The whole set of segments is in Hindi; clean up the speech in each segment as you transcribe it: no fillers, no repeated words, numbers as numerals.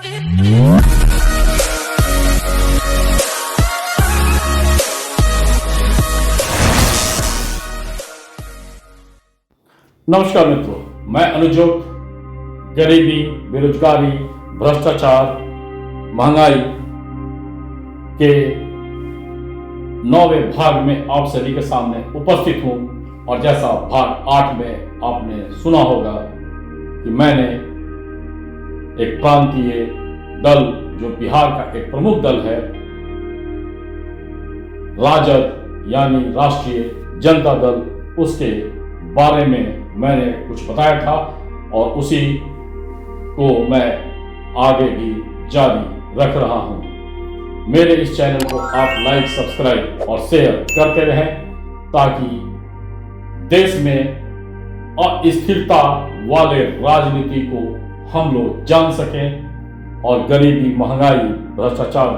नमस्कार मित्रों, मैं अनुजोत गरीबी, बेरोजगारी, भ्रष्टाचार, महंगाई के 9वें भाग में आप सभी के सामने उपस्थित हूं। और जैसा भाग 8 में आपने सुना होगा कि मैंने एक प्रांतीय दल जो बिहार का एक प्रमुख दल है, राजद यानी राष्ट्रीय जनता दल, उसके बारे में मैंने कुछ बताया था और उसी को मैं आगे भी जारी रख रहा हूं। मेरे इस चैनल को आप लाइक, सब्सक्राइब और शेयर करते रहें ताकि देश में अस्थिरता वाले राजनीति को हम लोग जान सकें और गरीबी, महंगाई, भ्रष्टाचार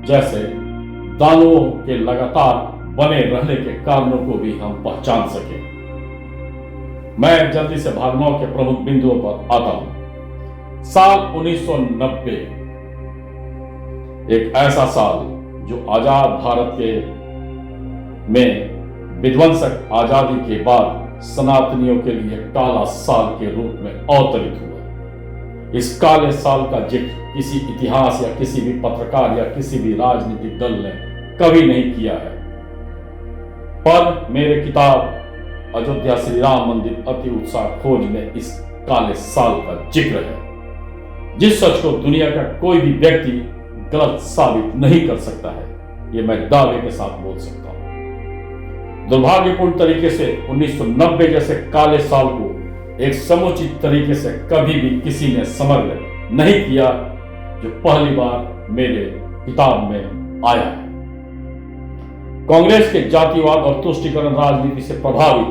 जैसे दानवों के लगातार बने रहने के कारणों को भी हम पहचान सकें। मैं जल्दी से भाग 9 के प्रमुख बिंदुओं पर आता हूं। साल 1990 एक ऐसा साल जो आजाद भारत के में विध्वंसक आजादी के बाद सनातनियों के लिए काला साल के रूप में अवतरित हुआ। इस काले साल का जिक्र किसी इतिहास या किसी भी पत्रकार या किसी भी राजनीतिक दल ने कभी नहीं किया है, पर मेरे किताब अयोध्या श्री राम मंदिर अति उत्साह खोज में इस काले साल का जिक्र है, जिस सच को दुनिया का कोई भी व्यक्ति गलत साबित नहीं कर सकता है। ये मैं दावे के साथ बोल सकता हूं। दुर्भाग्यपूर्ण तरीके से 1990 जैसे काले साल को एक समुचित तरीके से कभी भी किसी ने समग्र नहीं किया, जो पहली बार मेरे किताब में आया है। कांग्रेस के जातिवाद और तुष्टीकरण राजनीति से प्रभावित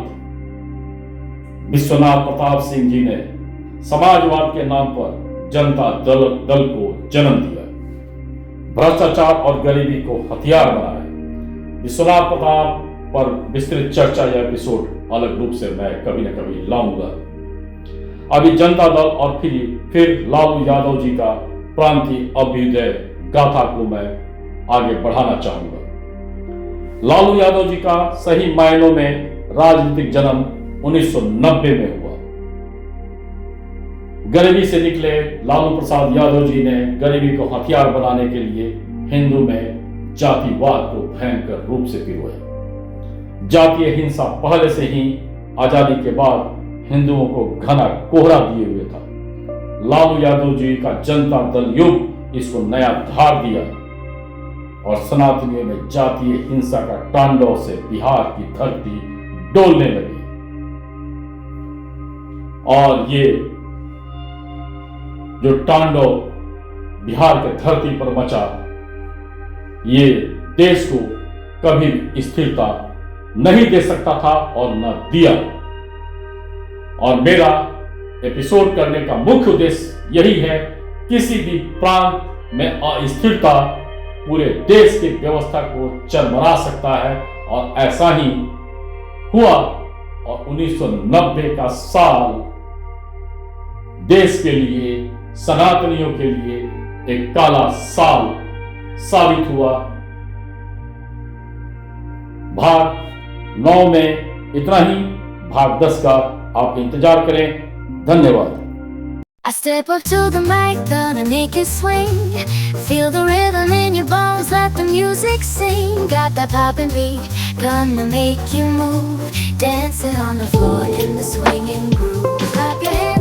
विश्वनाथ प्रताप सिंह जी ने समाजवाद के नाम पर जनता दल को जन्म दिया, भ्रष्टाचार और गरीबी को हथियार बनाया। विश्वनाथ प्रताप पर विस्तृत चर्चा या एपिसोड अलग रूप से मैं कभी न कभी लाऊंगा। अभी जनता दल और फिर लालू यादव जी का प्रांतीय अभ्युदय गाथा को मैं आगे बढ़ाना चाहूंगा। लालू यादव जी का सही मायनों में राजनीतिक जन्म 1990 में हुआ। गरीबी से निकले लालू प्रसाद यादव जी ने गरीबी को हथियार बनाने के लिए हिंदू में जातिवाद को भयंकर रूप से पिरोया। जातीय हिंसा पहले से ही आजादी के बाद हिंदुओं को घना कोहरा दिए हुए था। लालू यादव जी का जनता दल युग इसको नया धार दिया और सनातनियों में जातीय हिंसा का तांडव से बिहार की धरती डोलने लगी। और ये जो तांडव बिहार के धरती पर मचा, ये देश को कभी भी स्थिरता नहीं दे सकता था और न दिया। और मेरा एपिसोड करने का मुख्य उद्देश्य यही है, किसी भी प्रांत में अस्थिरता पूरे देश की व्यवस्था को चरमरा सकता है और ऐसा ही हुआ। और 1990 का साल देश के लिए, सनातनियों के लिए एक काला साल साबित हुआ। भाग 9 में इतना ही। भाग 10 का आप इंतजार करें। धन्यवाद। I step up to the mic, gonna make it swing. Feel the rhythm in your bones, let the music sing. Got that poppin' beat, gonna make you move. Dancing on the floor in the swinging groove. Clap your hands.